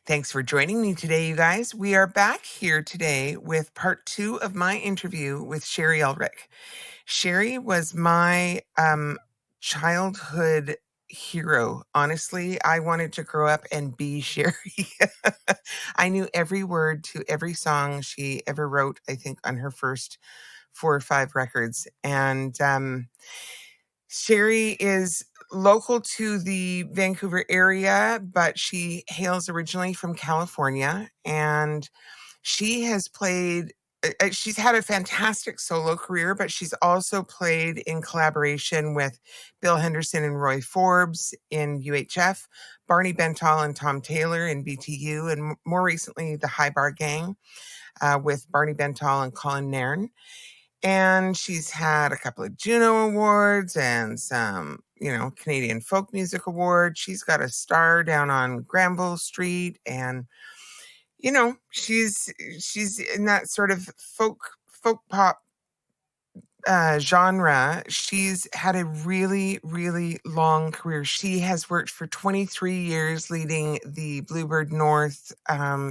Thanks for joining me today, you guys. We are back here today with part 2 of my interview with Shari Ulrich. Shari was my childhood hero. Honestly, I wanted to grow up and be Shari. I knew every word to every song she ever wrote, I think, on her first 4 or 5 records. And Shari is local to the Vancouver area, but she hails originally from California, and she has played. She's had a fantastic solo career, but she's also played in collaboration with Bill Henderson and Roy Forbes in UHF, Barney Bentall and Tom Taylor in BTU, and more recently the High Bar Gang with Barney Bentall and Colin Nairn. And she's had a couple of Juno Awards and some, Canadian Folk Music Award. She's got a star down on Granville Street, and she's in that sort of folk pop genre. She's had a really, really long career. She has worked for 23 years leading the Bluebird North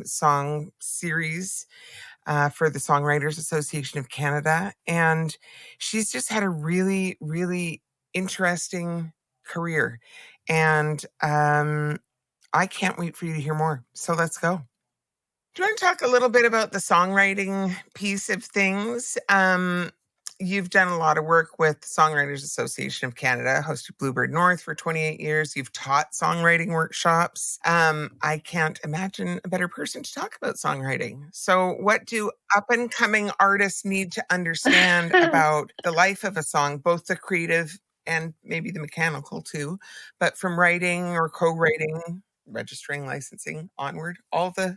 song series for the Songwriters Association of Canada. And she's just had a really, really interesting career. And I can't wait for you to hear more. So let's go. Do you want to talk a little bit about the songwriting piece of things? You've done a lot of work with the Songwriters Association of Canada, hosted Bluebird North for 28 years. You've taught songwriting workshops. I can't imagine a better person to talk about songwriting. So what do up-and-coming artists need to understand about the life of a song, both the creative and maybe the mechanical too, but from writing or co-writing, registering, licensing, onward, all the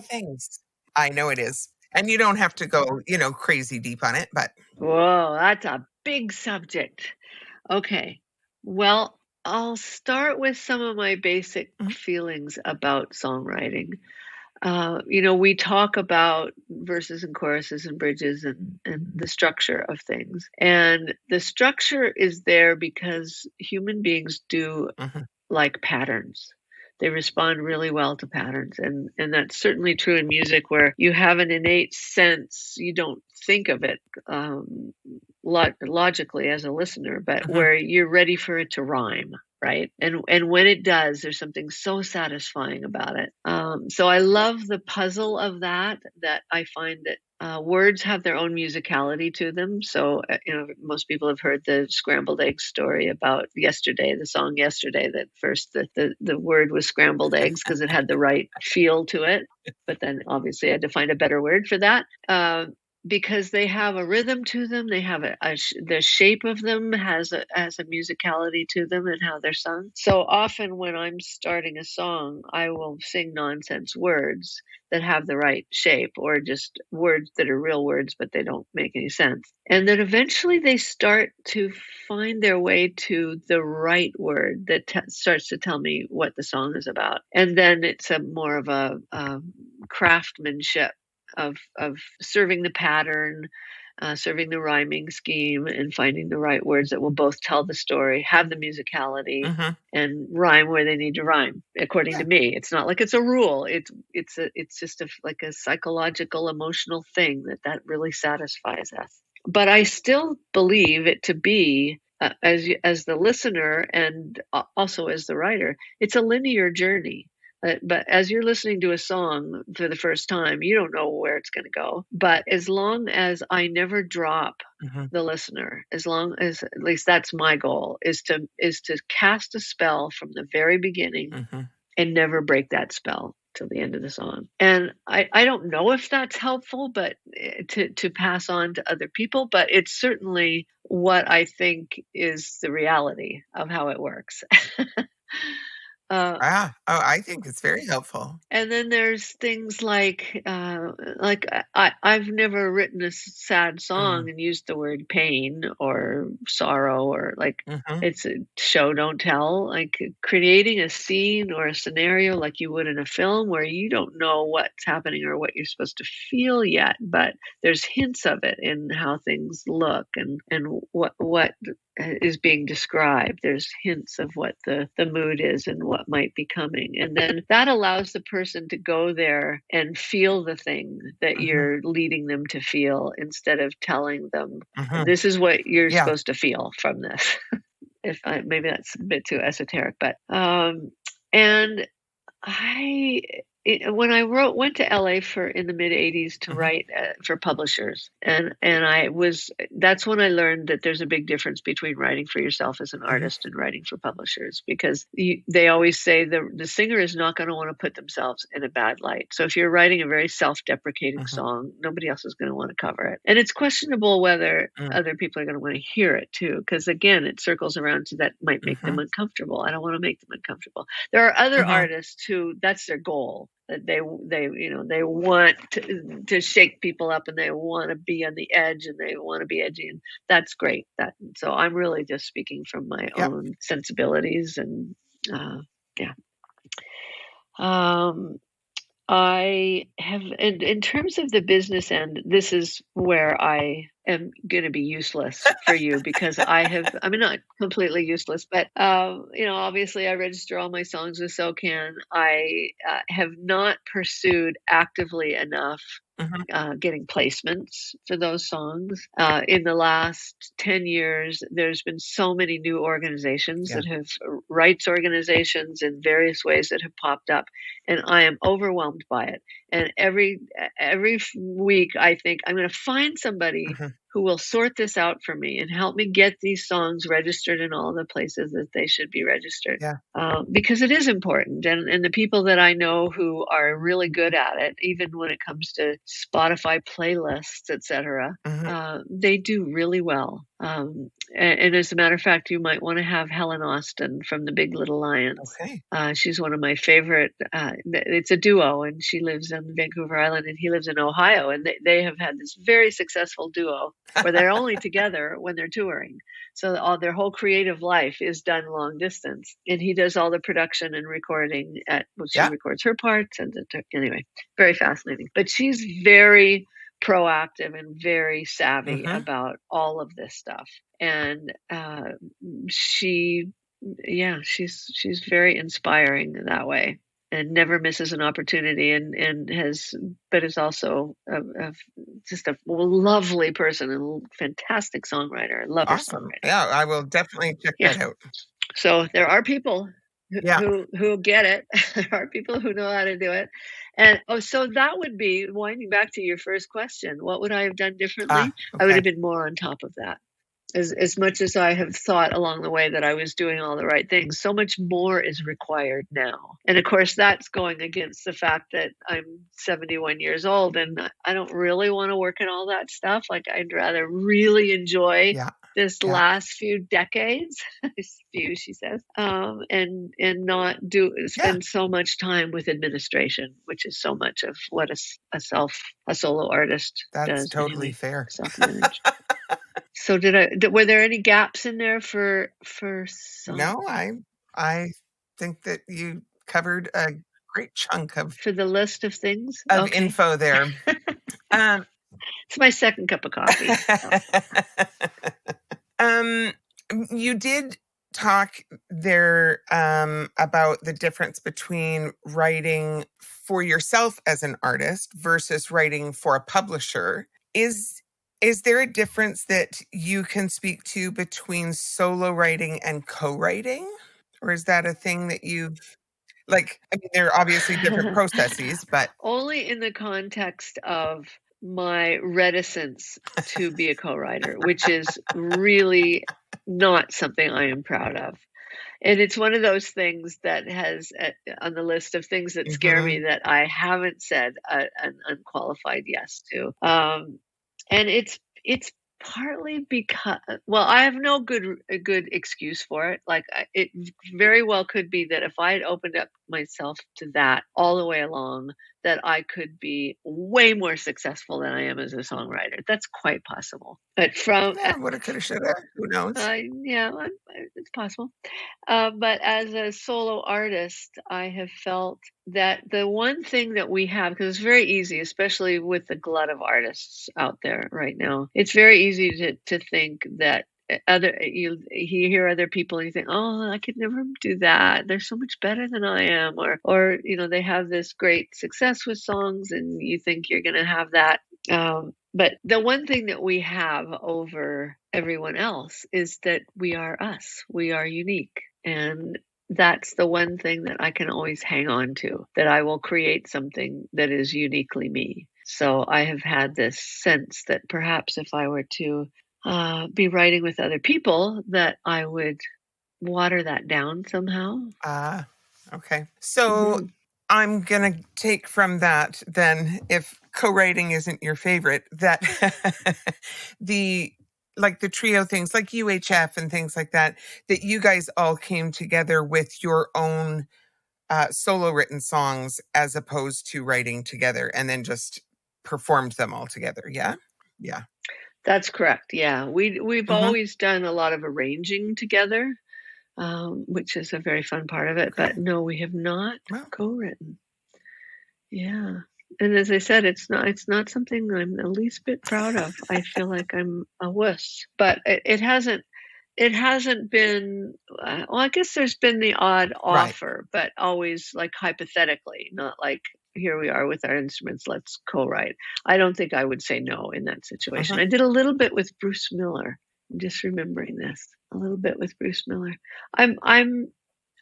things. I know it is. And you don't have to go, crazy deep on it, but Whoa, that's a big subject. Okay. Well, I'll start with some of my basic feelings about songwriting. We talk about verses and choruses and bridges and the structure of things. And the structure is there because human beings do like patterns. They respond really well to patterns. And that's certainly true in music, where you have an innate sense, you don't think of it logically as a listener, but where you're ready for it to rhyme. Right. And when it does, there's something so satisfying about it. So I love the puzzle of that I find that words have their own musicality to them. So, most people have heard the scrambled egg story about Yesterday, the song Yesterday, that first the word was scrambled eggs because it had the right feel to it. But then obviously I had to find a better word for that. Because they have a rhythm to them, they have the shape of them has a musicality to them and how they're sung. So often when I'm starting a song, I will sing nonsense words that have the right shape, or just words that are real words but they don't make any sense. And then eventually they start to find their way to the right word that starts to tell me what the song is about. And then it's more of a craftsmanship of serving the pattern, serving the rhyming scheme, and finding the right words that will both tell the story, have the musicality, and rhyme where they need to rhyme, according to me. It's not like it's a rule. It's just like a psychological, emotional thing that really satisfies us. But I still believe it to be, as the listener and also as the writer, it's a linear journey. But as you're listening to a song for the first time, you don't know where it's going to go. But as long as I never drop the listener, as long as, at least that's my goal, is to cast a spell from the very beginning and never break that spell till the end of the song. And I don't know if that's helpful, but to pass on to other people, but it's certainly what I think is the reality of how it works. I think it's very helpful. And then there's things like I've never written a sad song and used the word pain or sorrow, or it's a show don't tell, like creating a scene or a scenario like you would in a film, where you don't know what's happening or what you're supposed to feel yet, but there's hints of it in how things look and what is being described. There's hints of what the mood is and what might be coming. And then that allows the person to go there and feel the thing that Mhm. you're leading them to feel instead of telling them, Mhm. this is what you're Yeah. supposed to feel from this. If I, maybe that's a bit too esoteric, but and I when I went to LA for in the mid '80s to Mhm. write for publishers, and I was that's when I learned that there's a big difference between writing for yourself as an Mhm. artist and writing for publishers, because they always say the singer is not going to want to put themselves in a bad light. So if you're writing a very self-deprecating Mhm. song, nobody else is going to want to cover it, and it's questionable whether Mm. other people are going to want to hear it too, because again, it circles around to that might make them Mhm. uncomfortable. I don't want to make them uncomfortable. There are other Mhm. artists who that's their goal, that they want to shake people up and they want to be on the edge and they want to be edgy, and that's great. That so I'm really just speaking from my Yep. own sensibilities and yeah. Um, I have, in terms of the business end, this is where I am going to be useless for you, because I mean, not completely useless, but, obviously I register all my songs with SOCAN. I have not pursued actively enough Mhm. getting placements for those songs. In the last 10 years, there's been so many new organizations Yeah. that have rights organizations in various ways that have popped up, and I am overwhelmed by it. And every week, I think I'm going to find somebody Mhm. who will sort this out for me and help me get these songs registered in all the places that they should be registered, Yeah. because it is important. And the people that I know who are really good at it, even when it comes to Spotify playlists, etc., Mhm. they do really well. And as a matter of fact, you might want to have Helen Austin from the Big Little Lions. Okay. She's one of my favorite. It's a duo, and she lives on Vancouver Island, and he lives in Ohio. And they have had this very successful duo where they're only together when they're touring. So all their whole creative life is done long distance, and he does all the production and recording she Yeah. records her parts, and anyway, very fascinating. But she's very proactive and very savvy Mhm. about all of this stuff, and she yeah, she's very inspiring in that way, and never misses an opportunity, and has but is also just a lovely person and fantastic songwriter. I love her Awesome. songwriting. Yeah, I will definitely check Yeah. that out. So there are people Yeah. who get it. There are people who know how to do it. And so that would be winding back to your first question. What would I have done differently? Ah, I would okay. have been more on top of that. As much as I have thought along the way that I was doing all the right things, so much more is required now. And of course, that's going against the fact that I'm 71 years old and I don't really want to work in all that stuff. Like, I'd rather really enjoy Yeah. this Yeah. last few decades, few, she says, and not Yeah. spend so much time with administration, which is so much of what a solo artist That's does totally anyway, fair. self-manage. So were there any gaps in there for song No, I think that you covered a great chunk for the list of things? of Okay. info there. Um It's my second cup of coffee. So. um, you did talk there about the difference between writing for yourself as an artist versus writing for a publisher. Is is there a difference that you can speak to between solo writing and co-writing? Or is that a thing that you've like, I mean, there are obviously different processes, but Only in the context of my reticence to be a co-writer, which is really not something I am proud of. And it's one of those things that has on the list of things that scare me Mhm. that I haven't said an unqualified yes to. And it's partly because, well, I have no good excuse for it. Like, it very well could be that if I had opened up myself to that all the way along, that I could be way more successful than I am as a songwriter. That's quite possible. But from Yeah, woulda, coulda, shoulda, who knows? yeah, it's possible. But as a solo artist, I have felt that the one thing that we have, because it's very easy, especially with the glut of artists out there right now, it's very easy to think that you hear other people and you think, "Oh, I could never do that. They're so much better than I am," or they have this great success with songs, and you think you're going to have that. But the one thing that we have over everyone else is that we are us. We are unique, and that's the one thing that I can always hang on to, that I will create something that is uniquely me. So I have had this sense that perhaps if I were to be writing with other people, that I would water that down somehow. Ah, okay. So Mhm. I'm going to take from that then, if co-writing isn't your favorite, that the like the trio things like UHF and things like that, that you guys all came together with your own solo written songs as opposed to writing together and then just performed them all together. Yeah. Yeah. That's correct. Yeah, we've Hmm. always done a lot of arranging together, which is a very fun part of it. Okay. But no, we have not Well, co-written. Yeah, and as I said, it's not something I'm the least bit proud of. I feel like I'm a wuss, but it hasn't been. Well, I guess there's been the odd right. offer, but always like hypothetically, not like here we are with our instruments. Let's co-write. I don't think I would say no in that situation. Uh-huh. I did a little bit with Bruce Miller. I'm just remembering this a little bit with Bruce Miller. I'm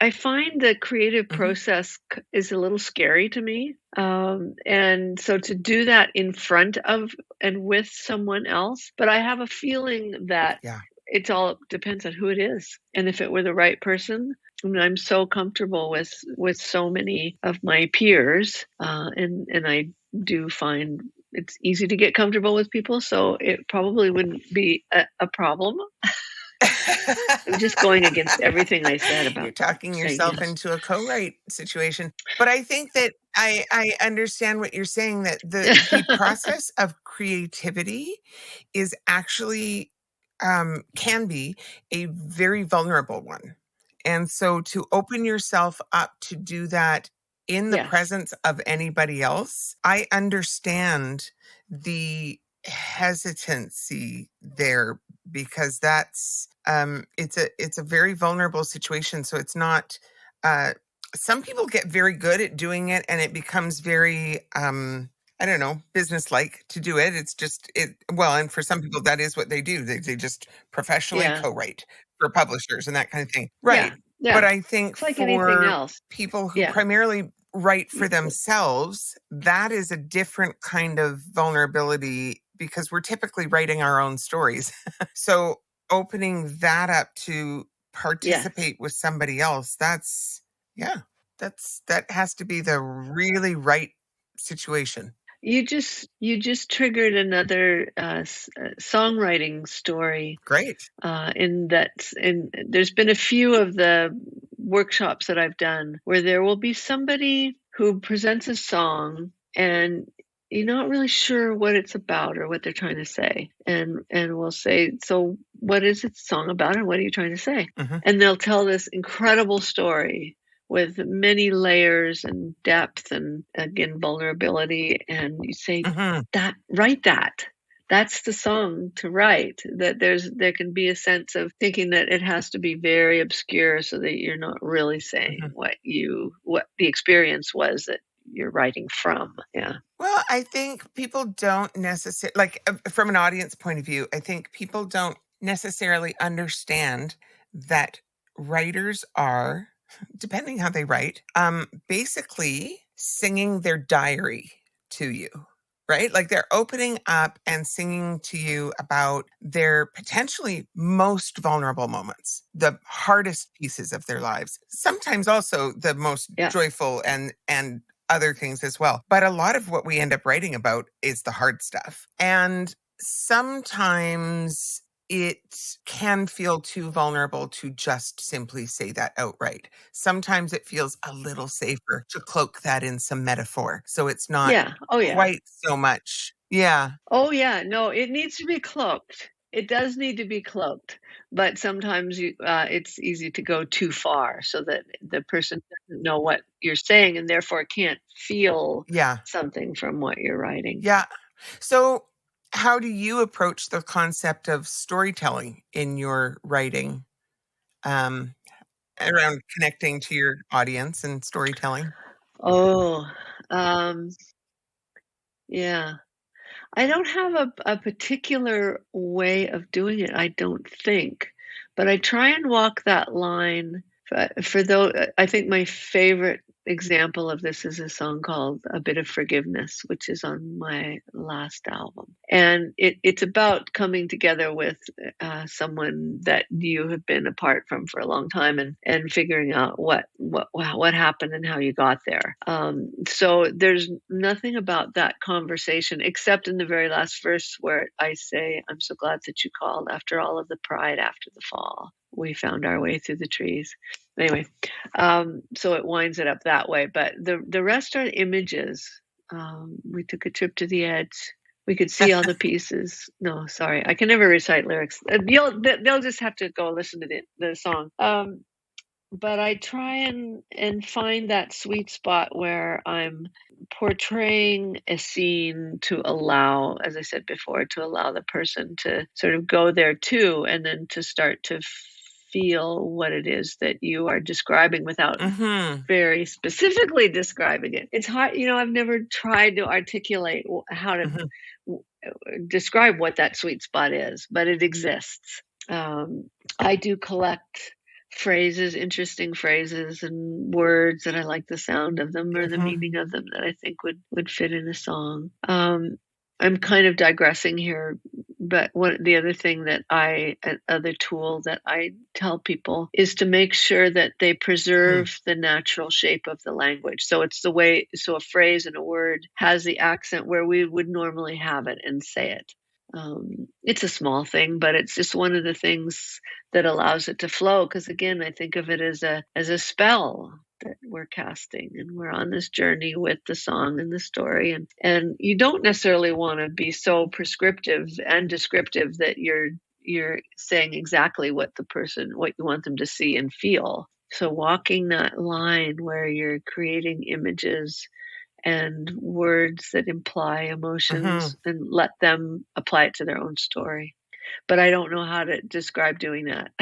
I find the creative Hmm. process is a little scary to me. And so to do that in front of and with someone else, but I have a feeling that Yeah. it's all depends on who it is. And if it were the right person, I mean, I'm so comfortable with so many of my peers, and I do find it's easy to get comfortable with people, so it probably wouldn't be a problem. I'm just going against everything I said You're about talking saying yourself yes. into a co-write situation. But I think that I understand what you're saying, that the process of creativity is actually can be a very vulnerable one. And so to open yourself up to do that in the Yes. presence of anybody else, I understand the hesitancy there, because that's it's a very vulnerable situation. So it's not uh some people get very good at doing it and it becomes very I don't know, business-like to do it. It's just it well, and for some people that is what they do. They just professionally Yeah. co-write for publishers and that kind of thing. Yeah. Right. But Yeah. I think It's like anything for else. people who Yeah. primarily write for You could. themselves, that is a different kind of vulnerability because we're typically writing our own stories. So opening that up to Yes. participate with somebody else, that's yeah, that has to be the really right situation. You just triggered another songwriting story. Great. In there's been a few of the workshops that I've done where there will be somebody who presents a song, and you're not really sure what it's about or what they're trying to say, and we'll say, so what is it song about and what are you trying to say? Mhm. And they'll tell this incredible story with many layers and depth and again vulnerability, and you say, Mhm. that write that, that's the song to write. That there can be a sense of thinking that it has to be very obscure so that you're not really saying Mhm. what the experience was that you're writing from. Yeah. Well, I think people don't necessarily like from an audience point of view, I think people don't necessarily understand that writers are, depending how they write, basically singing their diary to you. Right? Like they're opening up and singing to you about their potentially most vulnerable moments, the hardest pieces of their lives, sometimes also the most Yeah. joyful and other things as well. But a lot of what we end up writing about is the hard stuff. And sometimes it can feel too vulnerable to just simply say that outright. Sometimes it feels a little safer to cloak that in some metaphor. So it's not Yeah. Oh yeah. quite so much. Yeah. Oh yeah. No, it needs to be cloaked. It does need to be cloaked, but sometimes it's easy to go too far so that the person doesn't know what you're saying and therefore can't feel Yeah. something from what you're writing. Yeah. So How do you approach the concept of storytelling in your writing, um, around connecting to your audience and storytelling? Oh, um, yeah. I don't have a particular way of doing it, I don't think, but I try and walk that line for though I think my favorite example of this is a song called "A Bit of Forgiveness," which is on my last album, and it's about coming together with someone that you have been apart from for a long time, and figuring out what happened and how you got there. So there's nothing about that conversation except in the very last verse where I say, "I'm so glad that you called after all of the pride after the fall. We found our way through the trees." Anyway, so it winds it up that way. But the rest are images. We took a trip to the edge. We could see all the pieces. No, sorry, I can never recite lyrics. They'll just have to go listen to the song. But I try and find that sweet spot where I'm portraying a scene to allow, as I said before, to allow the person to sort of go there too, and then to start to feel what it is that you are describing without Mhm. very specifically describing it. It's hard, I've never tried to articulate how to Mhm. describe what that sweet spot is, but it exists. I do collect phrases, interesting phrases and words that I like the sound of them or the Mhm. meaning of them that I think would fit in a song. I'm kind of digressing here, but the other thing that other tool that I tell people is to make sure that they Mm. preserve the natural shape of the language. So it's so a phrase and a word has the accent where we would normally have it and say it. It's a small thing, but it's just one of the things that allows it to flow. Because again, I think of it as a spell that we're casting, and we're on this journey with the song and the story. And you don't necessarily want to be so prescriptive and descriptive that you're saying exactly what you want them to see and feel. So walking that line where you're creating images and words that imply emotions Mhm. and let them apply it to their own story. But I don't know how to describe doing that.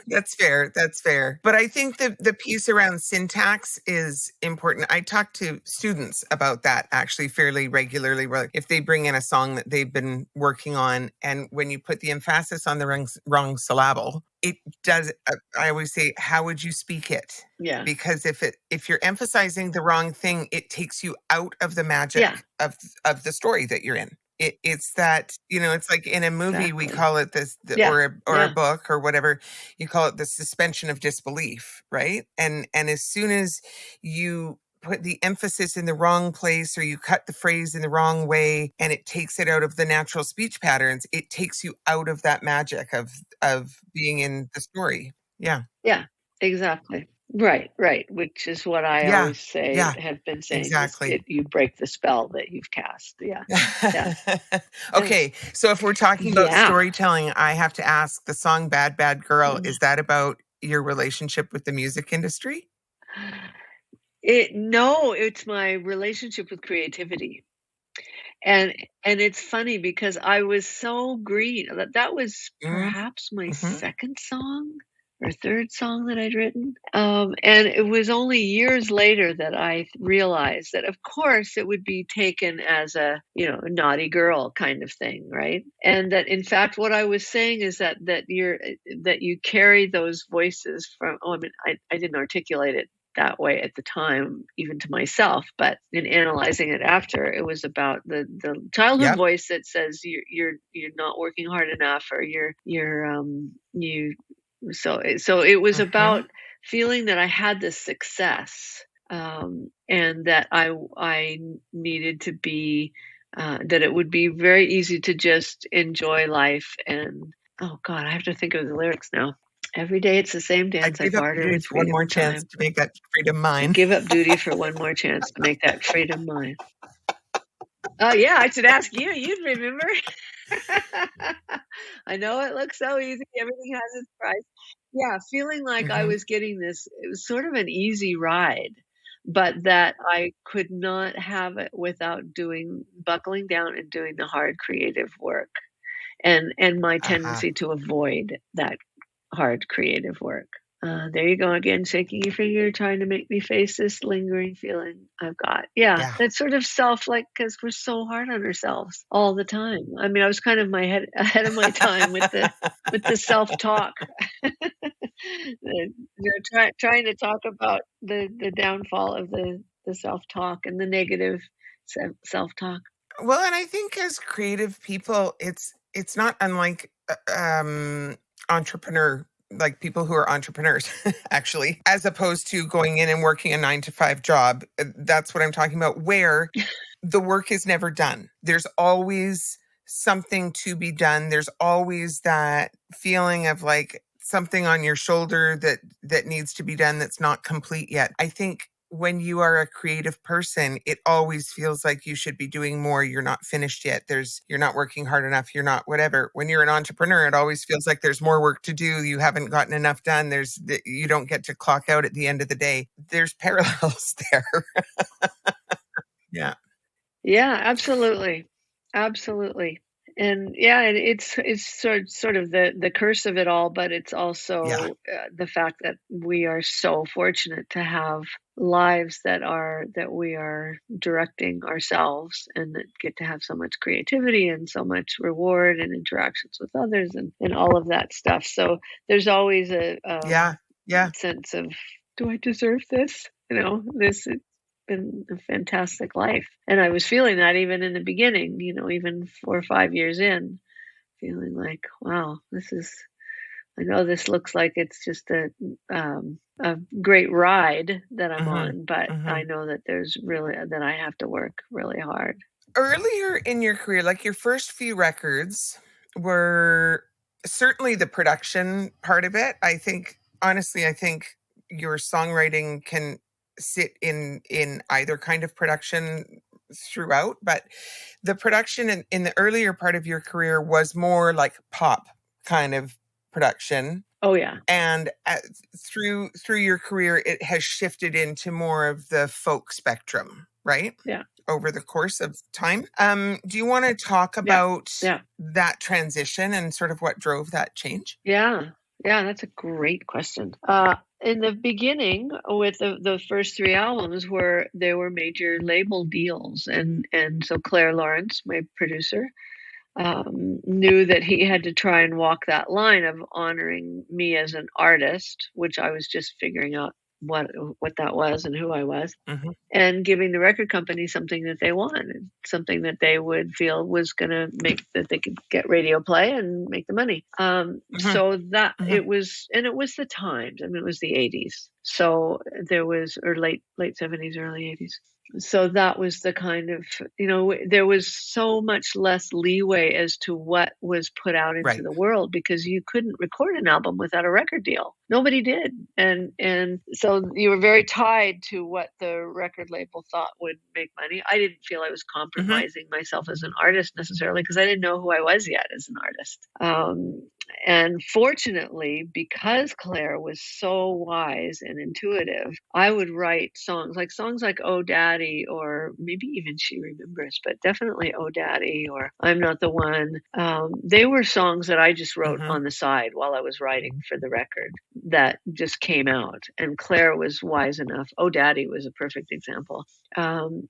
That's fair, that's fair. But I think the piece around syntax is important. I talk to students about that actually fairly regularly, where if they bring in a song that they've been working on, and when you put the emphasis on the wrong syllable, it does I always say, "How would you speak it?" Yeah. Because if you're emphasizing the wrong thing, it takes you out of the Yeah, magic of the story that you're in. It's that, it's like in a movie we exactly. call it this, Yeah, or a yeah, book or whatever, you call it the suspension of disbelief, right? And as soon as you put the emphasis in the wrong place, or you cut the phrase in the wrong way, and it takes it out of the natural speech patterns, it takes you out of that magic of being in the story. Yeah. yeah, exactly. Right, right, which is what I Yeah. always say Yeah. have been saying is Exactly. you break the spell that you've cast. Yeah, yeah, yeah. Okay, so if we're talking about Yeah. storytelling, I have to ask, the song "Bad Bad Girl," is that about your relationship with the music industry? No, it's my relationship with creativity. And and it's funny because I was so green. That was Mm, perhaps my mhm, second song or third song that I'd written. And it was only years later that I realized that, of course, it would be taken as a naughty girl kind of thing, right? And that, in fact, what I was saying is that you carry those voices from. Oh, I mean, I didn't articulate it that way at the time, even to myself. But in analyzing it after, it was about the childhood yep, voice that says you're not working hard enough, or you're you. So it was mhm, about feeling that I had this success, and that I needed to be. That it would be very easy to just enjoy life and oh god, I have to think of the lyrics now. Every day it's the same I dance, I gave up barter duty with for one freedom more and chance time. to make that freedom I mine. give up duty for one more chance to make that freedom mine. Oh, yeah, I should ask you, you'd remember. I know it looks so easy, everything has its price. Yeah, feeling like I Mhm, was getting this it was sort of an easy ride, but that I could not have it without buckling down and doing the hard creative work, and my Uh-huh. tendency to avoid that hard creative work. There you go again, shaking your finger, trying to make me face this lingering feeling I've got. Yeah, Yeah. that's sort of because we're so hard on ourselves all the time. I mean, I was kind of my head ahead of my time with the self talk. Trying to talk about the downfall of the self talk and the negative self talk. Well, and I think as creative people, it's not unlike entrepreneur, like people who are entrepreneurs, actually, as opposed to going in and working a 9 to 5 job. That's what I'm talking about, where the work is never done. There's always something to be done. There's always that feeling of like something on your shoulder that needs to be done that's not complete yet. I think when you are a creative person, it always feels like you should be doing more. You're not finished yet. You're not working hard enough. You're not whatever. When you're an entrepreneur, it always feels like there's more work to do. You haven't gotten enough done. You don't get to clock out at the end of the day. There's parallels there. Yeah. Yeah, absolutely. Absolutely. And yeah, it's sort of the curse of it all, but it's Yeah. also the fact that we are so fortunate to have lives that we are directing ourselves and that get to have so much creativity and so much reward and interactions with others and all of that stuff. So there's always a Yeah. Yeah. sense of, do I deserve this? This has been a fantastic life. And I was feeling that even in the beginning, even 4 or 5 years in, feeling like, wow, I know this looks like it's just a great ride that I'm Mhm. on, but I Mhm. know that that I have to work really hard. Earlier in your career, like your first few records were certainly the production part of it. I think honestly, I think your songwriting can sit in either kind of production throughout, but the production in the earlier part of your career was more like pop kind of production. Oh, yeah. And through your career, it has shifted into more of the folk spectrum, right? Yeah. Over the course of time. Do you want to talk Yeah. about Yeah. that transition and sort of what drove that change? Yeah. Yeah, that's a great question. In the beginning, with the first three albums, there were major label deals, and so Claire Lawrence, my producer, knew that he had to try and walk that line of honoring me as an artist, which I was just figuring out what that was and who I was, Hmm. and giving the record company something that they wanted, something that they would feel was going to make that they could get radio play and make the money. Hmm. So that Hmm. it was the times. I mean, it was the '80s, so there was or late '70s, early '80s. So that was the kind of, there was so much less leeway as to what was put out into Right. the world because you couldn't record an album without a record deal. Nobody did. And so you were very tied to what the record label thought would make money. I didn't feel I was Hmm. compromising myself as an artist necessarily because I didn't know who I was yet as an artist. And fortunately, because Claire was so wise and intuitive, I would write songs like Oh Daddy, or maybe even She Remembers, but definitely Oh Daddy or I'm Not the One. They were songs that I just wrote Hmm. on the side while I was writing for the record that just came out. And Claire was wise enough. Oh Daddy was a perfect example.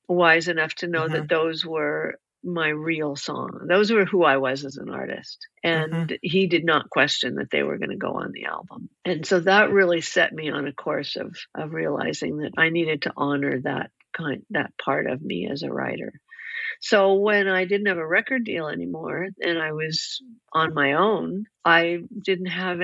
Wise enough to know Hmm. that those were my real song. Those were who I was as an artist. Hmm. And he did not question that they were going to go on the album. And so that really set me on a course of realizing that I needed to honor that part of me as a writer. So when I didn't have a record deal anymore and I was on my own, I didn't have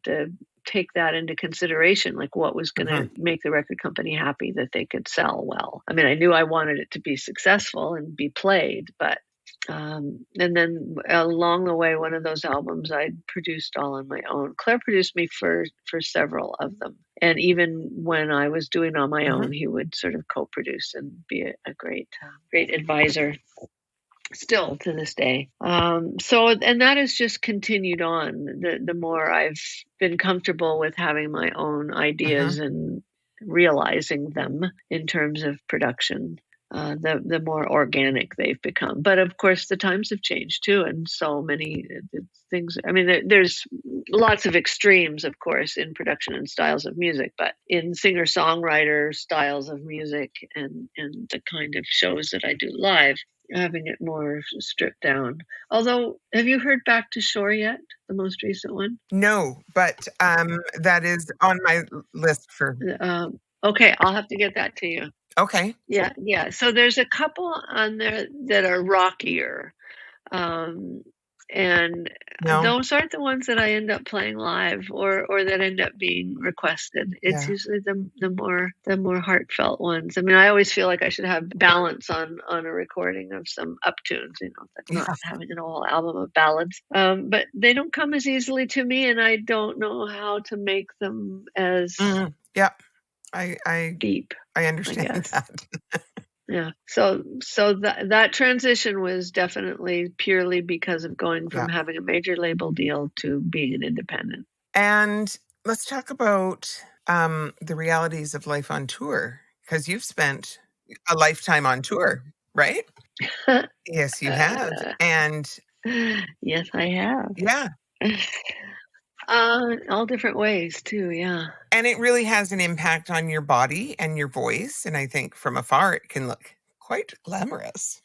to take that into consideration, like what was going Hmm. to make the record company happy that they could sell well. I mean, I knew I wanted it to be successful and be played, but and then along the way, one of those albums I produced all on my own. Claire produced me for several of them, and even when I was doing on my Hmm. own, he would sort of co-produce and be a great advisor. Still to this day. And that has just continued on. The more I've been comfortable with having my own Hmm. ideas realizing them in terms of production, the more organic they've become. But of course, the times have changed too, and so many things. I mean, there's lots of extremes, of course, in production and styles of music, but in singer-songwriter styles of music and the kind of shows that I do live, having it more stripped down. Although, have you heard Back to Shore yet? The most recent one? No, but that is on my list for. Okay, I'll have to get that to you. Okay. Yeah. So there's a couple on there that are rockier. Um, and No. those aren't the ones that I end up playing live or that end up being requested. It's Yeah. usually the more heartfelt ones. I mean, I always feel like I should have balance on a recording of some uptunes, like Yeah. not having an whole album of ballads. But they don't come as easily to me, and I don't know how to make them as Yeah. I deep, I understand guess. that. Yeah. So that transition was definitely purely because of going from Yeah. having a major label deal to being an independent. And let's talk about the realities of life on tour, because you've spent a lifetime on tour, right? Yes, you have. And Yes, I have. yeah, All different ways too. Yeah. and it really has an impact on your body and your voice. And I think from afar, it can look quite glamorous.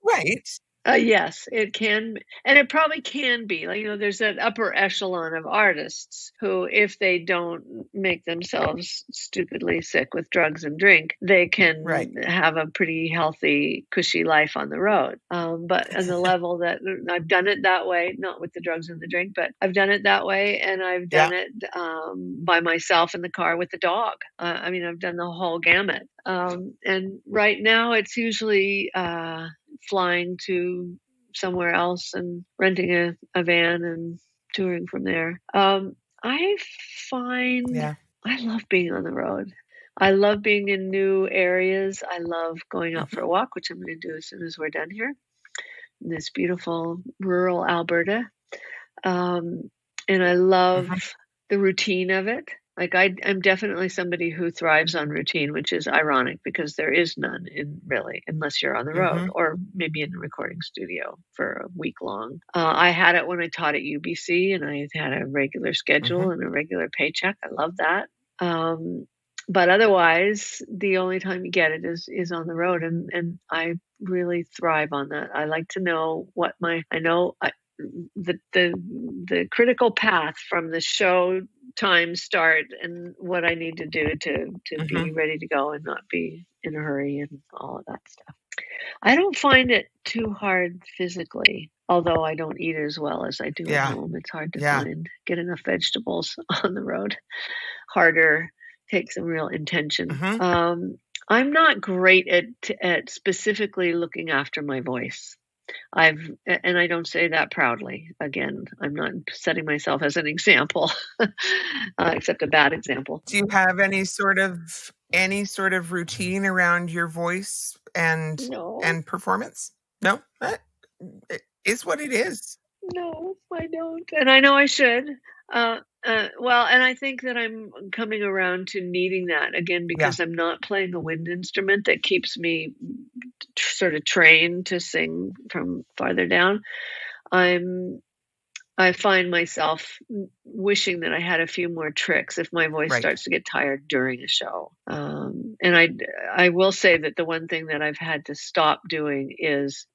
Right. Yes, it can, and it probably can be. Like, there's that upper echelon of artists who, if they don't make themselves stupidly sick with drugs and drink, they can Right. have a pretty healthy, cushy life on the road. But on the level that I've done it that way, not with the drugs and the drink, but I've done it that way, and I've Yeah. done it by myself in the car with the dog. I mean, I've done the whole gamut. And right now, it's usually flying to somewhere else and renting a van and touring from there. I find Yeah. I love being on the road. I love being in new areas. I love going out for a walk, which I'm going to do as soon as we're done here in this beautiful rural Alberta. And I love Mhm. the routine of it. Like I'm definitely somebody who thrives on routine, which is ironic because there is none in really, unless you're on the road Mhm. or maybe in a recording studio for a week long. I had it when I taught at UBC, and I had a regular schedule Mhm. and a regular paycheck. I love that. But otherwise, the only time you get it is on the road, and I really thrive on that. I like to know what I know. The critical path from the show time start and what I need to do to be Mhm. ready to go and not be in a hurry and all of that stuff. I don't find it too hard physically, although I don't eat as well as I do at Yeah. home. It's hard to Yeah. get enough vegetables on the road. Harder, takes some real intention. Mhm. I'm not great at specifically looking after my voice. And I don't say that proudly. Again, I'm not setting myself as an example, except a bad example. Do you have any sort of routine around your voice No, and performance? No? It is what it is. no, I don't, and I know I should. Well, and I think that I'm coming around to needing that again Yeah. because I'm not playing a wind instrument that keeps me sort of trained to sing from farther down. I'm I find myself wishing that I had a few more tricks if my voice Right. starts to get tired during a show. And I will say that the one thing that I've had to stop doing is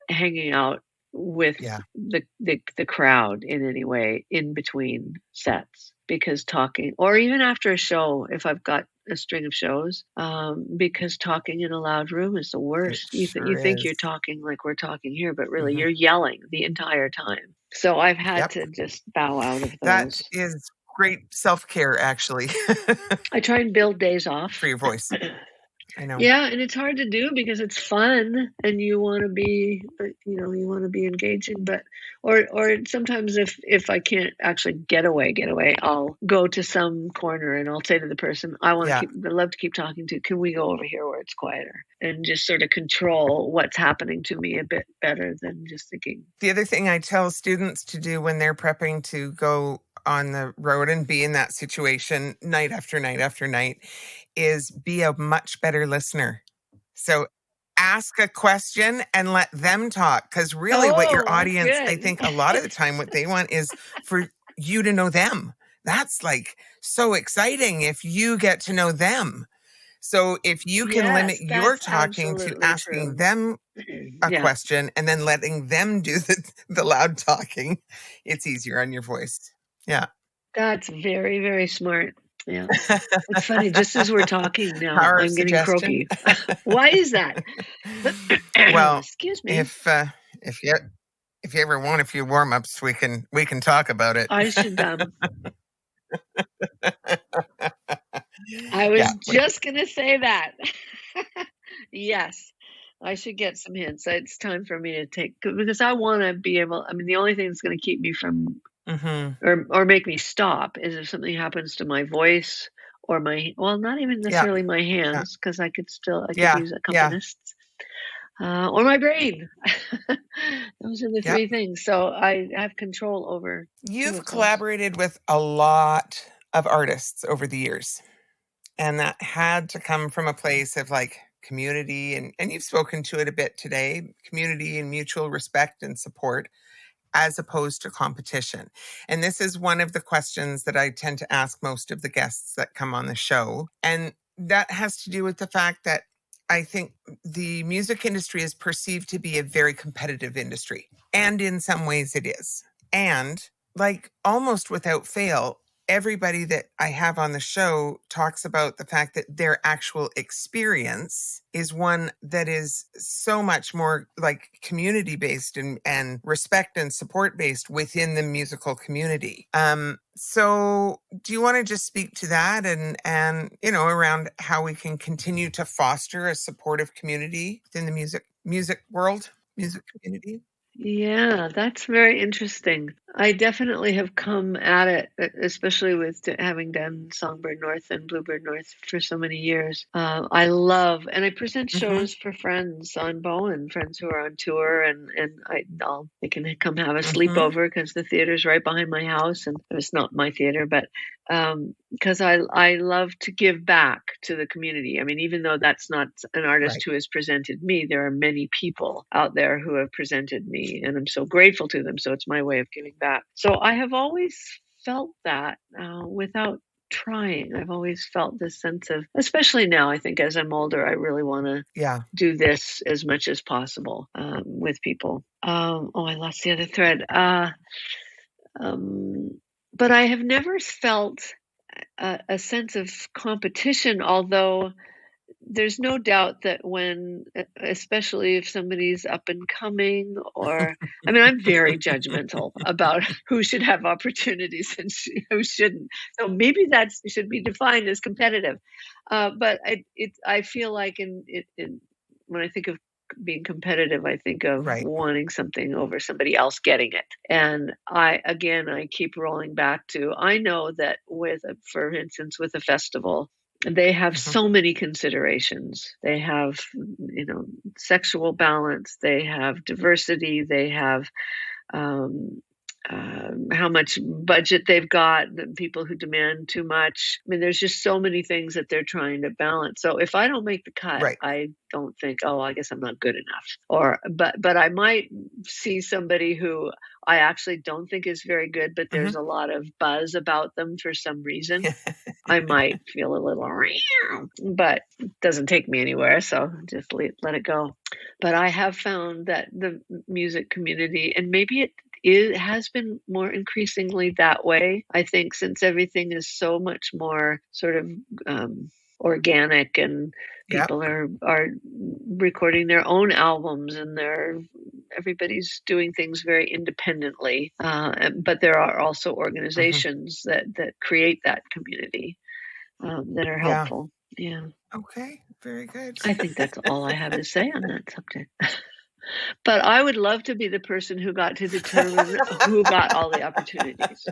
hanging out with Yeah. the crowd in any way in between sets because talking or even after a show if I've got a string of shows because talking in a loud room is the It worst. You sure think is. you're talking like we're talking here, but really Mhm. you're yelling the entire time. So I've had Yep. to just bow out of That those. is great self-care, actually, I try and build days for off. your voice. I know. Yeah, and it's hard to do because it's fun and you want to be, you want to be engaging, but or sometimes if I can't actually get away, I'll go to some corner and I'll say to the person Yeah. I love to keep talking to, can we go over here where it's quieter and just sort of control what's happening to me a bit better than just thinking. The other thing I tell students to do when they're prepping to go on the road and be in that situation night after night after night is be a much better listener. So ask a question and let them talk. Because really, what your Oh, audience, I good. think a lot of the time, what they want is for you to know them. That's like so exciting if you get to know them. So if you can limit Yes, your that's talking to absolutely asking true. them a Yeah, question and then letting them do the loud talking, it's easier on your voice. Yeah. that's very, very smart. Yeah. It's funny, just as we're talking now, Power of I'm getting suggestion. croaky. Why is that? Well, Excuse me. if if you if you ever want a few warm-ups, we can talk about it. I should, I Yeah, was just gonna say that. Yes, I should get some hints. It's time for me to take because I wanna be able I mean, the only thing that's gonna keep me from mhm. or make me stop is if something happens to my voice or my well, not even Yeah, necessarily my yeah, hands, because I could yeah, use yeah, accompanists, or my brain. Those are the yep. 3 things, so I have control over 2 You've of those. collaborated with a lot of artists over the years, and that had to come from a place of, like, community, and you've spoken to it a bit today, community and mutual respect and support, as opposed to competition. And this is one of the questions that I tend to ask most of the guests that come on the show. And that has to do with the fact that I think the music industry is perceived to be a very competitive industry. And in some ways it is. And like almost without fail, everybody that I have on the show talks about the fact that their actual experience is one that is so much more like community based and respect and support based within the musical community. So do you want to just speak to that and around how we can continue to foster a supportive community within the music world, music community? Yeah, that's very interesting. I definitely have come at it, especially with having done Songbird North and Bluebird North for so many years. I love, and I present Mm-hmm. shows for friends on Bowen, friends who are on tour, and they can come have a Mm-hmm. sleepover because the theater's right behind my house, and it's not my theater, but because I love to give back to the community. I mean, even though that's not an artist Right. who has presented me, there are many people out there who have presented me, and I'm so grateful to them. So it's my way of giving back. So I have always felt that without trying. I've always felt this sense of, especially now, I think as I'm older, I really want to Yeah. do this as much as possible with people. Oh, I lost the other thread. Um, but I have never felt a sense of competition, although there's no doubt that when especially if somebody's up and coming or I mean, I'm very judgmental about who should have opportunities and who shouldn't. So maybe that should be defined as competitive. But I feel like when I think of being competitive, I think of Right. wanting something over somebody else getting it. And I keep rolling back to, I know that for instance, with a festival, they have Hmm. so many considerations. They have, sexual balance, they have diversity, they have um, how much budget they've got, the people who demand too much. I mean, there's just so many things that they're trying to balance. So if I don't make the cut, Right. I don't think, oh, I guess I'm not good enough. But I might see somebody who I actually don't think is very good, but there's Hmm. a lot of buzz about them for some reason. I might feel a little, but it doesn't take me anywhere. So just let it go. But I have found that the music community, and maybe it has been more increasingly that way. I think since everything is so much more sort of organic and Yep. people are recording their own albums and everybody's doing things very independently. But there are also Hmm. organizations that create that community that are Yeah. helpful. Yeah, Okay. Very good. I think that's all I have to say on that subject. But I would love to be the person who got to determine who got all the opportunities.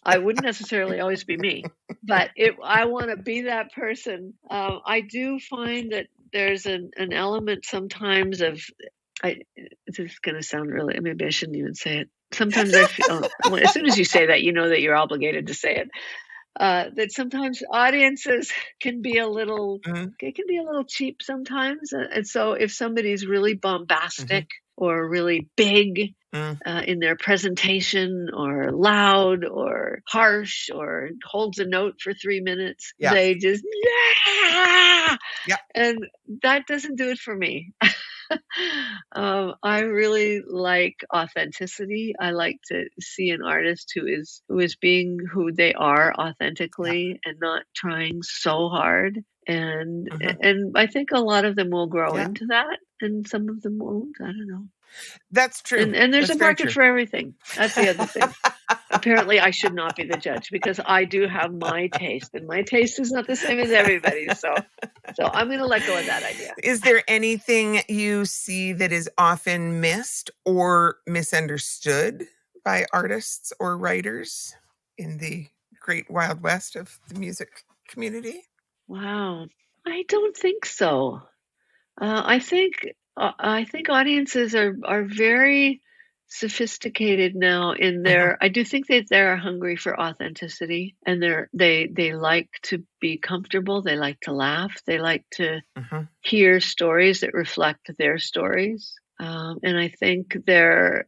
I wouldn't necessarily always be me, but I want to be that person. I do find that there's an element sometimes of, this is going to sound really, maybe I shouldn't even say it. sometimes I feel, well, as soon as you say that, you know that you're obligated to say it. That sometimes audiences can be a little, Mhm, it can be a little cheap sometimes. And so if somebody's really bombastic mhm, or really big mm, in their presentation, or loud or harsh, or holds a note for 3 minutes, yeah, they just, yeah, yeah, and that doesn't do it for me. I really like authenticity. I like to see an artist who is being who they are yeah, authentically and not trying so hard. And mhm, and I think a lot of them will grow yeah. into that, and some of them won't. I don't know. That's true. And there's That's a very market true. for everything. That's the other thing. Apparently, I should not be the judge because I do have my taste, and my taste is not the same as everybody's. So I'm going to let go of that idea. Is there anything you see that is often missed or misunderstood by artists or writers in the great wild west of the music community? Wow. I don't think so. I think audiences are very sophisticated now in Mhm, their. I do think that they're hungry for authenticity, and they like to be comfortable. They like to laugh. They like to mhm, hear stories that reflect their stories. And I think they're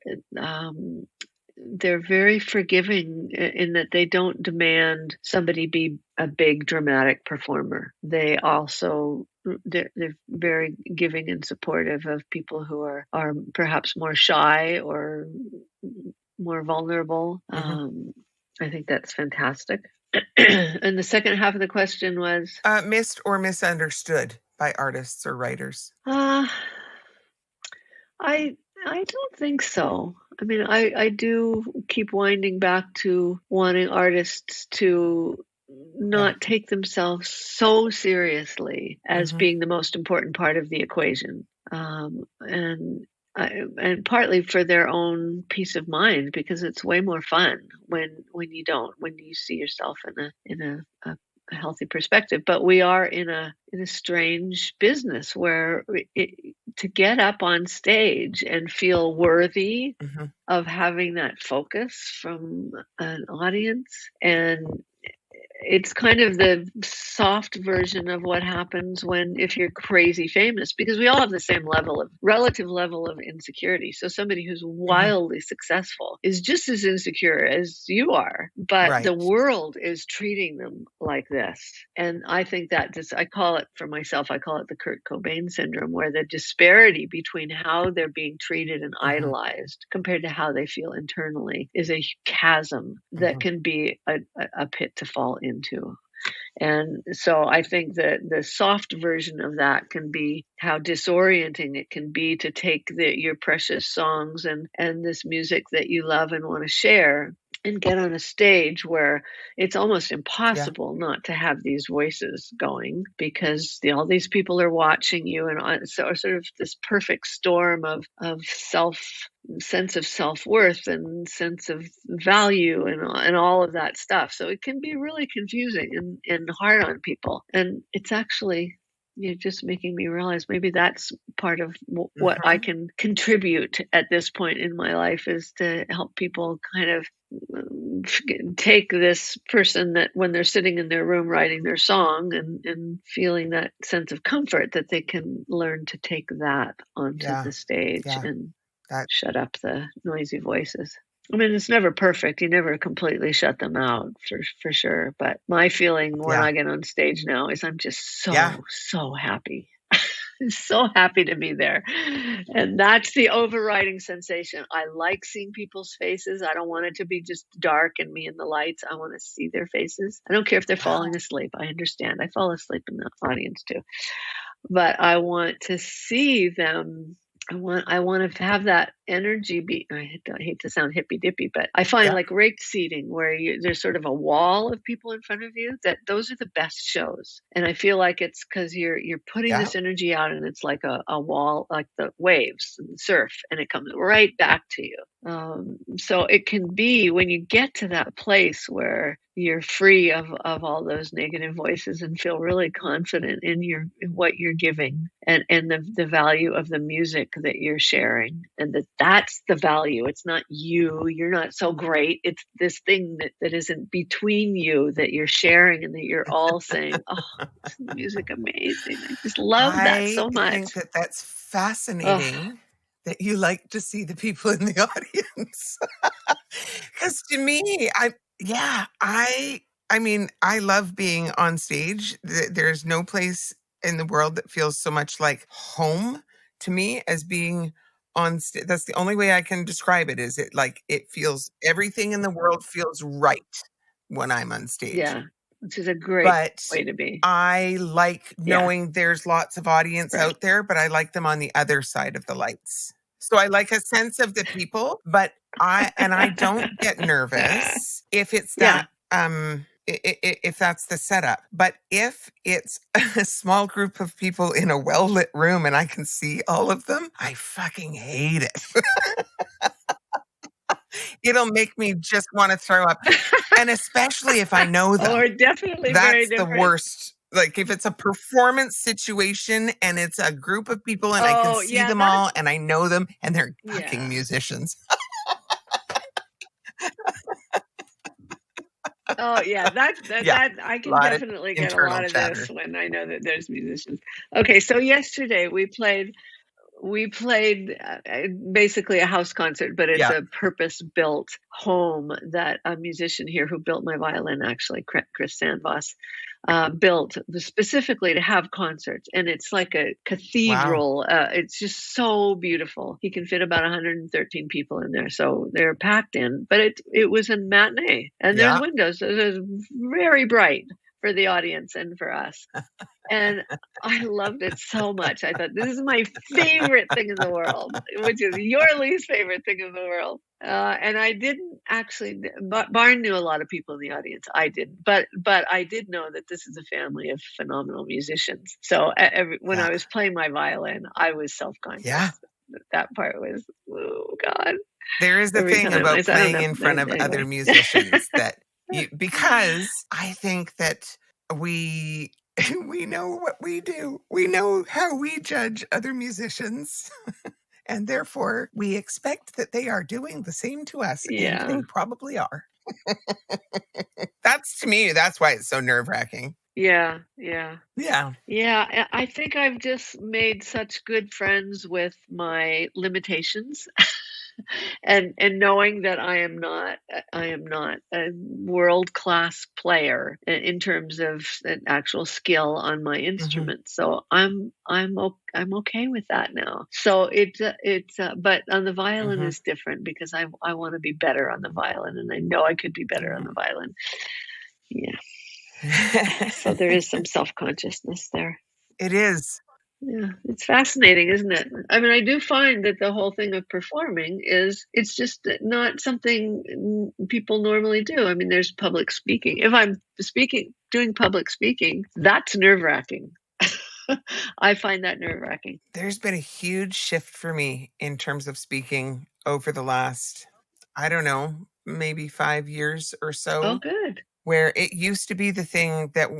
very forgiving in that they don't demand somebody be a big dramatic performer. They're very giving and supportive of people who are perhaps more shy or more vulnerable. mhm. I think that's fantastic. And the second half of the question was, Missed or misunderstood by artists or writers? uh, I I don't think so. I mean, I do keep winding back to wanting artists to Yeah. not take themselves so seriously as Mhm, being the most important part of the equation, and partly for their own peace of mind, because it's way more fun when you don't, when you see yourself in a healthy perspective. But we are in a strange business where to get up on stage and feel worthy mhm, of having that focus from an audience, and it's kind of the soft version of what happens when, if you're crazy famous, because we all have the same relative level of insecurity. So somebody who's mhm. wildly successful is just as insecure as you are, but Right. the world is treating them like this. And I think that just, I call it, for myself, I call it the Kurt Cobain syndrome, where the disparity between how they're being treated and Mhm, idolized compared to how they feel internally is a chasm that mhm. can be a pit to fall into. And so I think that the soft version of that can be how disorienting it can be to take your precious songs and this music that you love and want to share, and get on a stage where it's almost Yeah. impossible not to have these voices going, because all these people are watching you, and so sort of this perfect storm of sense of self-worth and sense of value, and all of that stuff. So it can be really confusing and hard on people. And it's actually, you're just making me realize maybe that's part of what I Mhm. can contribute at this point in my life, is to help people kind of take this person that, when they're sitting in their room writing their song and feeling that sense of comfort, that they can learn to take that onto Yeah. the stage Yeah. and That shut up the noisy voices. I mean, it's never perfect. You never completely shut them out, for sure. But my feeling when yeah. I get on stage now is I'm just Yeah. so happy. So happy to be there. And that's the overriding sensation. I like seeing people's faces. I don't want it to be just dark and me in the lights. I want to see their faces. I don't care if they're falling Wow. asleep. I understand. I fall asleep in the audience too. But I want to see them. I want to have that energy be. I hate to sound hippy dippy, but I find Yeah. like raked seating, where there's sort of a wall of people in front of you, that those are the best shows. And I feel like it's because you're putting Yeah. this energy out, and it's like a wall, like the waves and the surf, and it comes right back to you. So it can be when you get to that place where you're free of all those negative voices and feel really confident in in what you're giving and the value of the music that you're sharing, and that's the value. It's not you're not so great. It's this thing that isn't between you that you're sharing and that you're all saying, oh, isn't the music amazing? I just love that I so think much. that that's Oh, fascinating that you like to see the people in the audience. Because to me, I mean, I love being on stage. There's no place in the world that feels so much like home to me as being on stage. That's the only way I can describe it, is it feels everything in the world feels right when I'm on stage. yeah, which is a great But way to be. I like Yeah. knowing there's lots of audience Right. out there, but I like them on the other side of the lights. So I like a sense of the people, but I don't get nervous if it's Yeah. that, if that's the setup. But if it's a small group of people in a well-lit room and I can see all of them, I fucking hate it. It'll make me just wanna throw up, and especially if I know Oh, them. we're definitely very That's the different. worst. Like, if it's a performance situation and it's a group of people and I can Oh, see yeah, them all and I know them and they're fucking yeah. musicians. Oh, yeah, Yeah, that I can lot of definitely get a internal lot of this chatter. when I know that there's musicians. Okay, so yesterday we played basically a house concert, but it's Yeah. a purpose-built home that a musician here who built my violin, actually, Chris Sandvoss, built specifically to have concerts. And it's like a Wow. cathedral. It's just so beautiful. He can fit about 113 people in there, so they're packed in. But it was a matinee, and there's Yeah. windows. So it was very bright for the audience and for us. And I loved it so much. I thought, "This is my favorite thing in the world," which is your least favorite thing in the world. And I didn't actually Barn knew a lot of people in the audience. I didn't, but I did know that this is a family of phenomenal musicians. So when Yeah. I was playing my violin, I was Yeah. self-conscious. That part was, oh god, There is a every thing time I about said, I don't playing know. in front of other Anyway. musicians that you, because I think that we we know what we do. We know how we judge other musicians. And therefore, we expect that they are doing the same to us, and Yeah. they probably are. That's, to me, that's why it's so nerve-wracking. Yeah, yeah. Yeah. Yeah, I think I've just made such good friends with my limitations, and knowing that I am not a world-class player in terms of an actual skill on my Mhm. instrument. So I'm okay with that now. So but on the violin Mhm. is different because I want to be better on the violin, and I know I could be better on Mhm. the violin. Yeah. So there is some self-consciousness there. It is. Yeah, it's fascinating, isn't it? I mean, I do find that the whole thing of performing it's just not something people normally do. I mean, there's public speaking. If I'm doing public speaking, that's nerve-wracking. I find that nerve-wracking. There's been a huge shift for me in terms of speaking over the last, I don't know, maybe 5 years or Oh, so. good. Where it used to be the thing that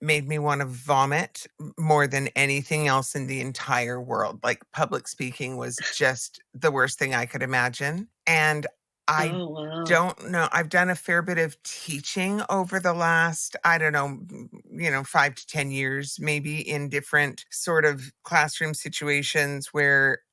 made me want to vomit more than anything else in the entire world. Like, public speaking was just the worst thing I could imagine. And I Oh, wow. don't know. I've done a fair bit of teaching over the last, I don't know, 5 to 10 years, maybe, in different sort of classroom situations where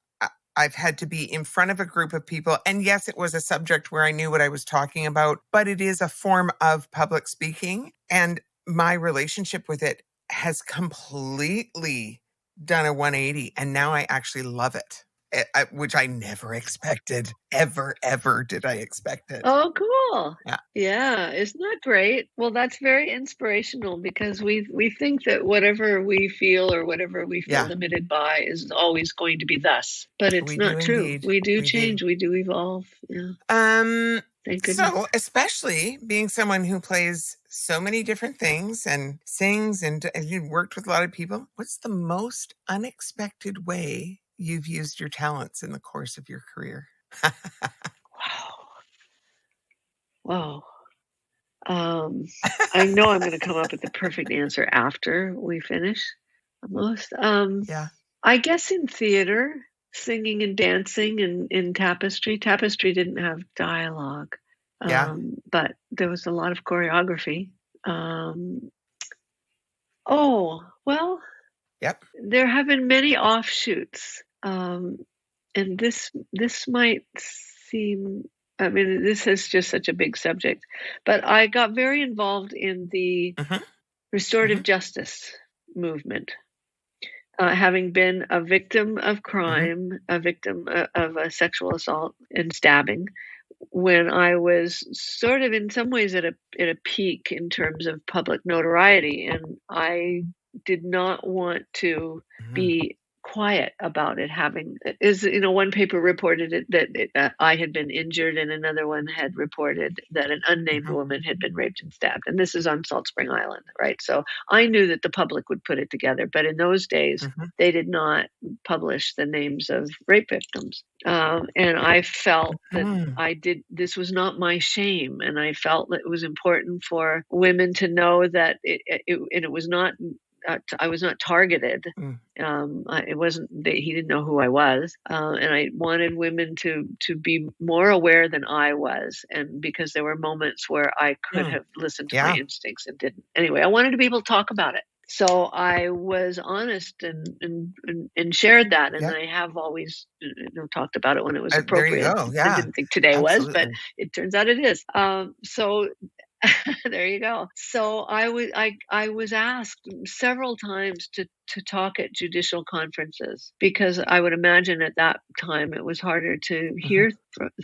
I've had to be in front of a group of people. And yes, it was a subject where I knew what I was talking about, but it is a form of public speaking. And my relationship with it has completely done a 180. And now I actually love it, which I never expected. Ever, ever did I expect it. Oh, cool. Yeah. Yeah, isn't that great? Well, that's very inspirational because we think that whatever we feel or whatever we feel Yeah. limited by is always going to be thus, but it's We do not true. indeed. We do We do. change, we do evolve. Yeah, Um, thank goodness. so especially being someone who plays so many different things and sings and you've worked with a lot of people, what's the most unexpected way you've used your talents in the course of your career? Whoa. I know I'm going to come up with the perfect answer after we finish. Almost. Yeah. I guess in theater, singing and dancing in Tapestry. Tapestry didn't have dialogue, Yeah. but there was a lot of choreography. Um, oh, well, Yep. there have been many offshoots, and this might seem. I mean, this is just such a big subject, but I got very involved in the Mhm. restorative Mhm. justice movement. Having been a victim of Mhm. crime, a victim of a sexual assault and stabbing, when I was sort of in some ways at a peak in terms of public notoriety, and I did not want to Mhm. be quiet about it. Having is one paper reported that I had been injured, and another one had reported that an unnamed Mhm. woman had been raped and stabbed, and this is on Salt Spring Island, right? So I knew that the public would put it together, but in those days Mhm. they did not publish the names of rape victims, and I felt that Mhm. this was not my shame, and I felt that it was important for women to know that and it was not, I was not targeted. Mm. It wasn't that he didn't know who I was, and I wanted women to be more aware than I was, and because there were moments where I could Mm. have listened to my Yeah. instincts and didn't. Anyway, I wanted to be able to talk about it. So I was honest and shared that, and Yep. I have always talked about it when it was There you appropriate. go. I Yeah. didn't think today was, but Absolutely. it turns out it is. So there you go. So I was asked several times to talk at judicial conferences because I would imagine at that time it was harder to Mhm. hear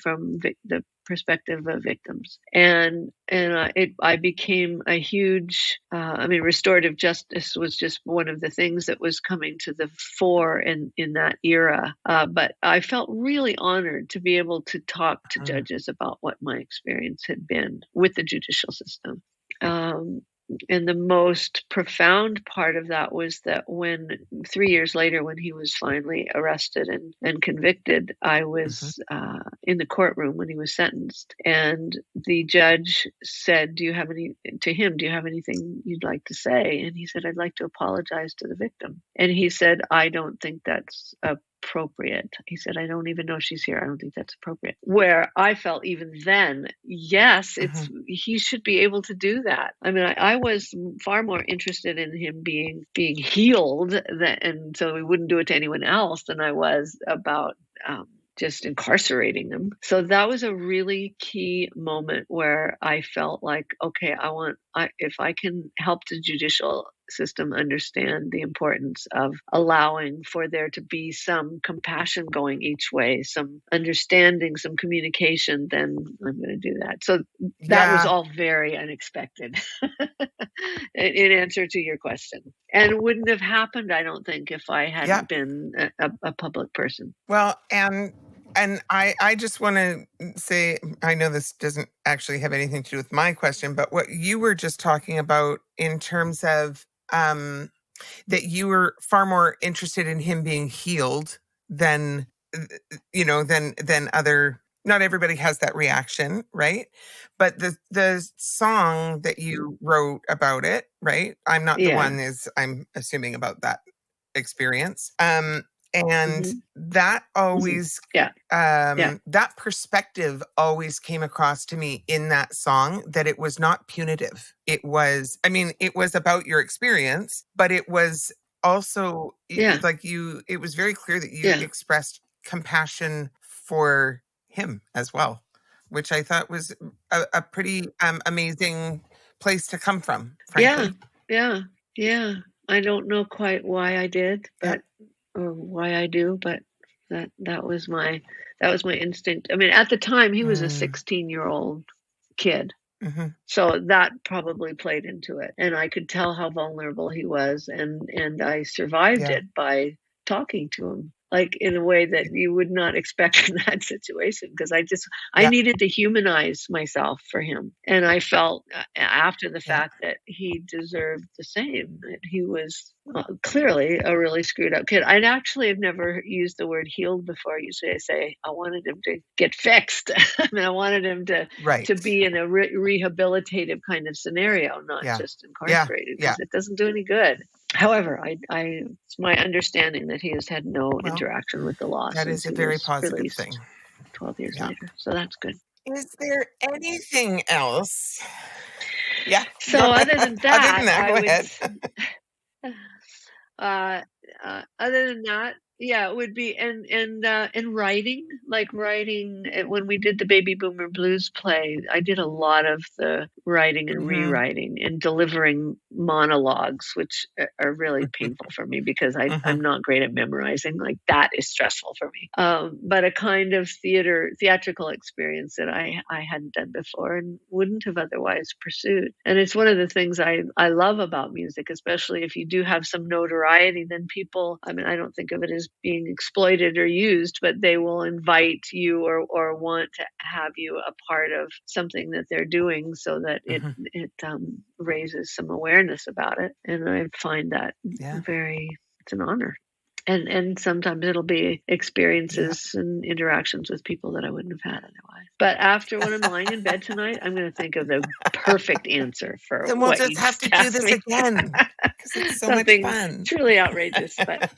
from the perspective of victims, and I became a huge. I mean, restorative justice was just one of the things that was coming to the fore in that era. But I felt really honored to be able to talk to Mhm. judges about what my experience had been with the judicial system. Um, and the most profound part of that was that when 3 years later, when he was finally arrested and convicted, I Mhm. was in the courtroom when he was sentenced. And the judge said, "Do you have any, to him, do you have anything you'd like to say?" And he said, "I'd like to apologize to the victim." And he said, "I don't think that's appropriate." He said, "I don't even know she's here. I don't think that's appropriate." Where I felt even then, yes, Mhm. he should be able to do that. I mean, I was far more interested in him being healed, and so he wouldn't do it to anyone else, than I was about um, just incarcerating them. So that was a really key moment where I felt like, okay, if I can help the judicial system understand the importance of allowing for there to be some compassion going each way, some understanding, some communication, then I'm going to do that. So that was Yeah. all very unexpected in answer to your question. And wouldn't have happened, I don't think, if I Yeah. hadn't been a public person. Well, and I just want to say I know this doesn't actually have anything to do with my question, but what you were just talking about in terms of that you were far more interested in him being healed than than other, not everybody has that reaction, right? But the song that you wrote about it, right? I'm not the Yeah. one, is I'm assuming about that experience. And Hmm. that Hmm. always Yeah. Yeah. that perspective always came across to me in that song, that it was not punitive. It was, I mean, it was about your experience, but it was also Yeah. like you, it was very clear that you Yeah. expressed compassion for him as well, which I thought was a pretty amazing place to come from, Yeah. frankly. Yeah. Yeah. I don't know quite why I did, Yep. but or why I do, but that was my instinct. I mean, at the time he was a Mm, 16-year-old kid. mhm. So that probably played into it. And I could tell how vulnerable he was, and I survived Yeah. it by talking to him. like in a way that you would not expect in that situation, because I Yeah. needed to humanize myself for him, and I felt after the Yeah. fact that he deserved the same, that he was clearly a really screwed up kid. I'd actually have never used the word healed before. Usually I say I wanted him to get fixed. I mean, I wanted him to Right. be in a rehabilitative kind of scenario, not Yeah. just Yeah. incarcerated, Yeah. because it doesn't do any good. However, it's my understanding that he has had no Well, interaction with the law that since is a he very was positive released thing. 12 years Yeah. later. So that's good. Is there anything else? Yeah. So Go other than other than that, that, I go would ahead. Uh, other than that, yeah, it would be and writing, like writing when we did the Baby Boomer Blues play, I did a lot of the writing and Mhm. rewriting and delivering monologues, which are really painful for me because I'm Mhm. not great at memorizing. Like that is stressful for me. But a kind of theatrical experience that I hadn't done before and wouldn't have otherwise pursued. And it's one of the things I love about music, especially if you do have some notoriety, then people, I mean, I don't think of it as being exploited or used, but they will invite you or want to have you a part of something that they're doing so that it Mhm. raises some awareness about it. And I find that Yeah. it's an honor. And sometimes it'll be Yeah. experiences and interactions with people that I wouldn't have had otherwise. But after when I'm lying in bed tonight, I'm going to think of the perfect answer for Then we'll what you just have just to do asked this me. again because it's so much Something fun. truly outrageous, but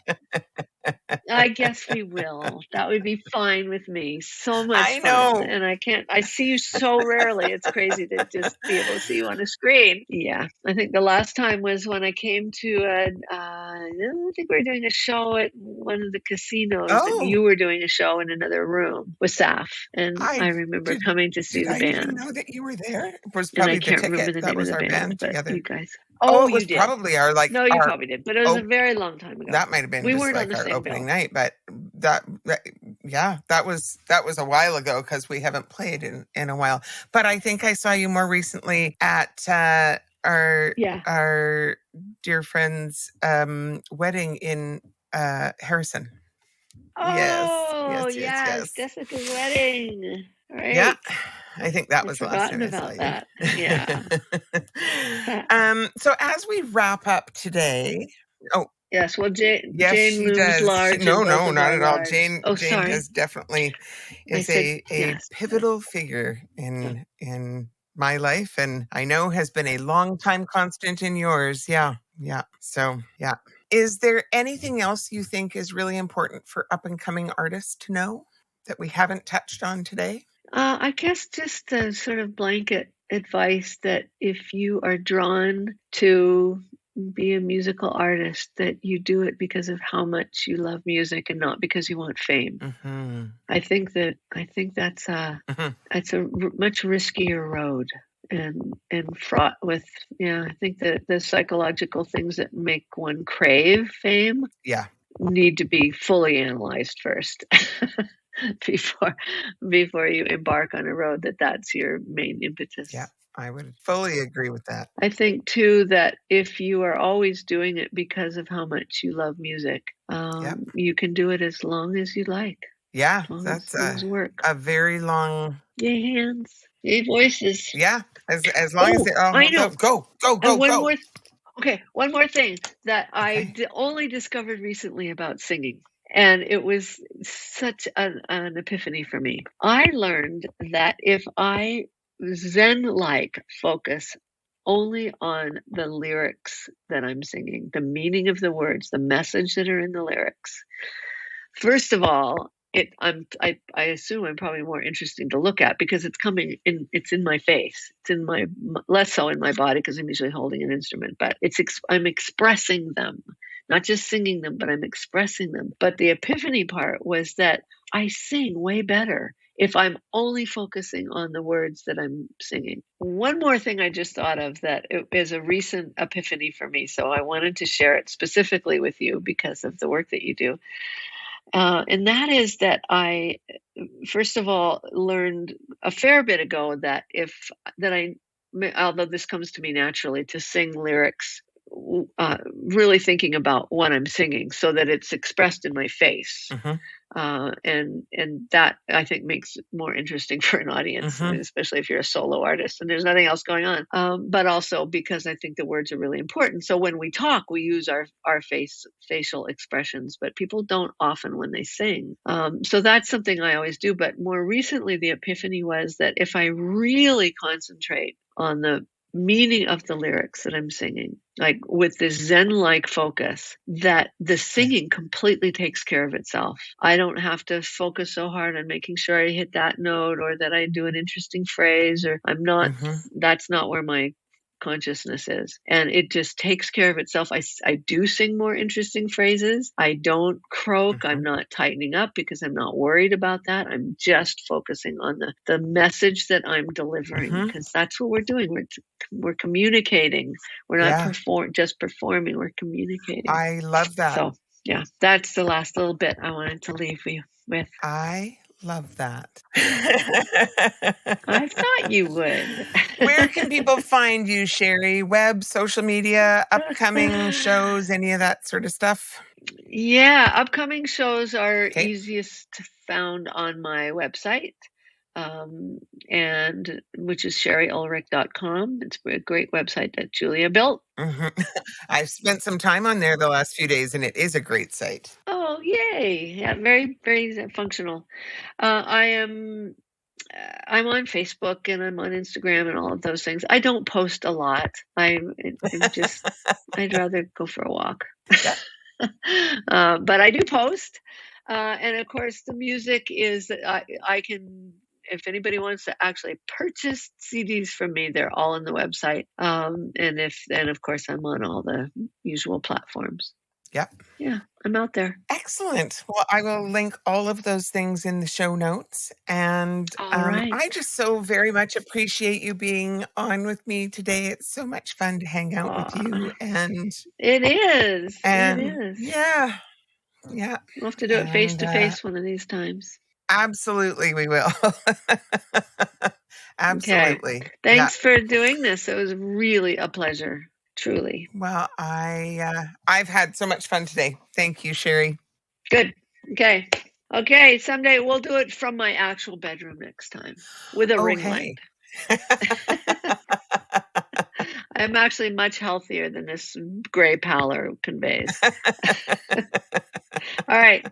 I guess we will. That would be fine with me. So much I fun. know. And I see you so rarely. It's crazy to just be able to see you on a screen. Yeah. I think the last time was when I came to I think we were doing a show at one of the casinos and Oh, you were doing a show in another room with Saf. And I I remember did. coming to see Did the I even band. know that you were there? It was And I probably the can't remember ticket. the That name of was the our band, band but together. you guys. Oh, Oh, it was you did. probably our like No, you our probably did. But it was a oh, very long time ago. that might have been We just weren't on like the our same opening bill. night, but that yeah, that was a while ago because we haven't played in a while. But I think I saw you more recently at our Yeah. our dear friend's wedding in Harrison. Yes, Oh, yes, yes, yes, yes. Jessica's wedding. Yeah, Right. I think that I'd was the last time forgotten I saw about you. that. Yeah. So as we wrap up today, oh, Yes, well, yes, Jane she looms does. large in No, both no, of not our at all. lives. Jane Oh, Jane sorry. does definitely I is said a yes. pivotal figure in my life and I know has been a long time constant in yours. Yeah. Yeah. So, yeah. Is there anything else you think is really important for up and coming artists to know that we haven't touched on today? I guess just a sort of blanket advice that if you are drawn to be a musical artist, that you do it because of how much you love music and not because you want fame. Mhm. I think Mhm. that's a much riskier road and fraught with, yeah, I think that the psychological things that make one crave fame Yeah. need to be fully analyzed first before before you embark on a road that's your main Yeah. impetus. I would fully agree with that. I think too that if you are always doing it because of how much you love music, Yep. you can do it as long as you like, Yeah, as that's long as it works. a very long Yay hands, yay voices. yeah, as long as Oh, it all I holds know. up. Go, go, And go, go. one more thing that Okay. only discovered recently about singing. And it was such an epiphany for me. I learned that if I Zen like focus only on the lyrics that I'm singing, the meaning of the words, the message that are in the lyrics, first of all, I assume I'm probably more interesting to look at because it's in my face. It's in my less so in my body because I'm usually holding an instrument, but I'm expressing them, not just singing them, but I'm expressing them. But the epiphany part was that I sing way better if I'm only focusing on the words that I'm singing. One more thing I just thought of that is a recent epiphany for me, so I wanted to share it specifically with you because of the work that you do. And that is that I, first of all, learned a fair bit ago that although this comes to me naturally, to sing lyrics really thinking about what I'm singing so that it's expressed in my face. Mhm. And that I think makes it more interesting for an audience, Mhm. especially if you're a solo artist and there's nothing else going on. But also because I think the words are really important. So when we talk, we use our facial expressions, but people don't often when they sing. So that's something I always do. But more recently, the epiphany was that if I really concentrate on the meaning of the lyrics that I'm singing, like with this Zen-like focus, that the Yeah. singing completely takes care of itself. I don't have to focus so hard on making sure I hit that note or that I do an interesting phrase, or Mhm. that's not where my consciousness is. And it just takes care of itself. I do sing more interesting phrases. I don't croak. I'm Mhm. not tightening up because I'm not worried about that. I'm just focusing on the message that I'm delivering, Mhm. because that's what we're doing. We're communicating. We're not Yeah. just performing. We're communicating. I love that. So yeah, that's the last little bit I wanted to leave you with. I love that. I thought you would. Where can people find you, Shari? Web, social media, upcoming shows, any of that sort of stuff? Yeah, upcoming shows are Okay. easiest found on my website, um, and which is shariulrich.com. It's a great website that Julia built. Mhm. I've spent some time on there the last few days, and it is a great site. Oh, yay! Yeah, very, very functional. I'm on Facebook and I'm on Instagram and all of those things. I don't post a lot. I'm just I'd rather go for a walk. Yep. But I do post, and of course the music is that I can. If anybody wants to actually purchase CDs from me, they're all on the website. And of course I'm on all the usual platforms. Yep. Yeah, I'm out there. Excellent. Well, I will link all of those things in the show notes. And All right. I just so very much appreciate you being on with me today. It's so much fun to hang out with you. Aw, it is. It And is. yeah, yeah. We'll have to do it face And to face one of these times. absolutely, we will. Okay. Absolutely. Yeah. Thanks for doing this. It was really a pleasure. Truly. Well, I've had so much fun today. Thank you, Shari. Good. Okay. Okay. Someday we'll do it from my actual bedroom next time with a Oh, ring light. hey. I'm actually much healthier than this gray pallor conveys. All right.